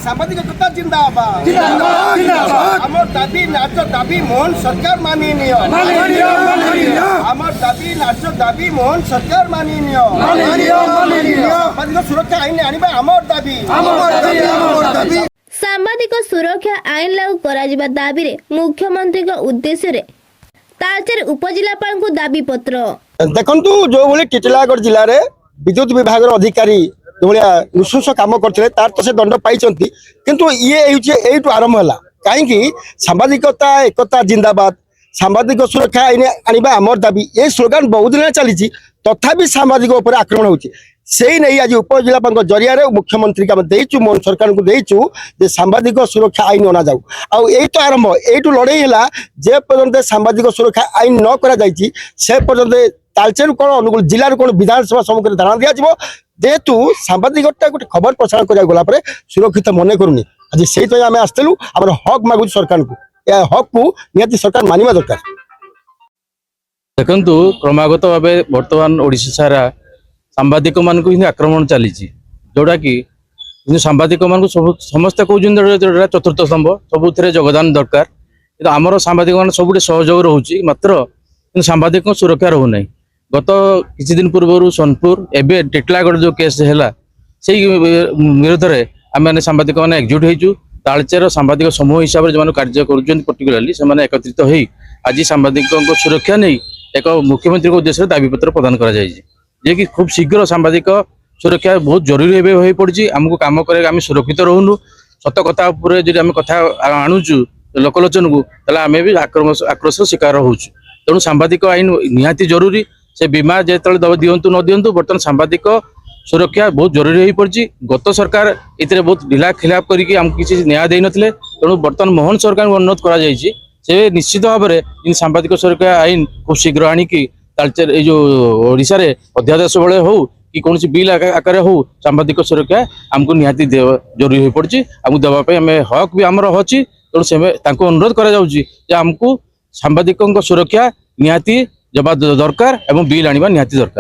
साम्बादिकता जिंदाबाद आमर दाबी न्याय दाबी मोहन सरकार मानि नियो आमर दाबी न्याय दाबी मोहन सरकार मानि नियो साम्बादिक सुरक्षा आईन आनिबा आमर दाबी साम्बादिक सुरक्षा आईन लागू करा दाबी रे मुख्यमंत्री उद्देश्य रे तालचेर उपजिलापाल को दाबी पत्र देखंतु जो भली टिटिलागढ़ जिले में विद्युत विभाग अधिकारी जो भाया नृशंस कम करते तार तो से दंड पाई किंतु ये आरंभ है कहीं सांबादिकता एकता जिंदाबाद सांबादिक सुरक्षा आईन आनिबा आमर दाबी ये स्लोगान बहुत दिन चली तथापि सांबादिक आक्रमण होती से नहीं आज उपजिलापाल जरिया मुख्यमंत्री को देचु मोहन सरकार को देचु जे सांबादिक सुरक्षा आईन अना जाऊ आउ यही तो आरंभ यू लड़े है जे पर्यंत सांबादिक सुरक्षा आईन न करा से पर्यंत तालचेर कौन अनुगुल जिलार कौन विधानसभा सम्मुख धारणा दिया जेहेतु सांबादिकता गोटे खबर प्रसारण करागला सुरक्षित मन करूनी आज से आम आसलु आम हक मागु सरकार को यह हक को निहाती सरकार मानिबा दरकार। देखंतु क्रमागत भाव बर्तमान ओडिशा सारा सांबादिक मान को आक्रमण चली जोड़ा कि सांबादिक मान समस्ते कहते चतुर्थ स्तंभ सबुथ योगदान दरकार कि आमर सांबादिक मान सब सहयोग रोचे मात्र सांबादिक सुरक्षा रोना गत किसी दिन पूर्व सोनपुर एवं टिटिलागढ़ जो केस है से विरोध में आम सांबादिक मैंने एकजुट होइचु तालचेर सांबादिक समूह हिसाब से जो कार्य पर्टिकुलाली से एकत्रित हो आज सांबादिक सुरक्षा नहीं एक मुख्यमंत्री उद्देश्य दाबी पत्र प्रदान कर कि खूब शीघ्र सांबादिक सुरक्षा बहुत जरूरी हो पड़ी आमको कम कर सुरक्षित रोनु सत कथा कथा आणुचु लोकलोचन को आम भी आक्रोश शिकार हो तेणु सांबादिक आईन निहाती जरूरी से बीमा जो दिंतु न दिंतु बर्तमान सांबादिक सुरक्षा बहुत जरूरी हो पड़ी गत सरकार ये बहुत ढिला खिलाफ करके आमको किसी न्याय दे नथिले तेणु बर्तमान मोहन सरकार को अनुरोध करा से निश्चित भाव में सांबादिक सुरक्षा आईन खूब शीघ्र आणिकी तालचेर ये जो ओडिशा रे अध्यादेश बेले हो कि कौन बिल आकार हो सांबादिक सुरक्षा आमको निहाती जरूरी हो पड़ी आमको देवाई आम हक भी आमर अच्छी तेणु से अनुरोध करा आमको सांबादिक सुरक्षा निहाती जबा दरकार एवं बिल आनिबा निहाती दरकार।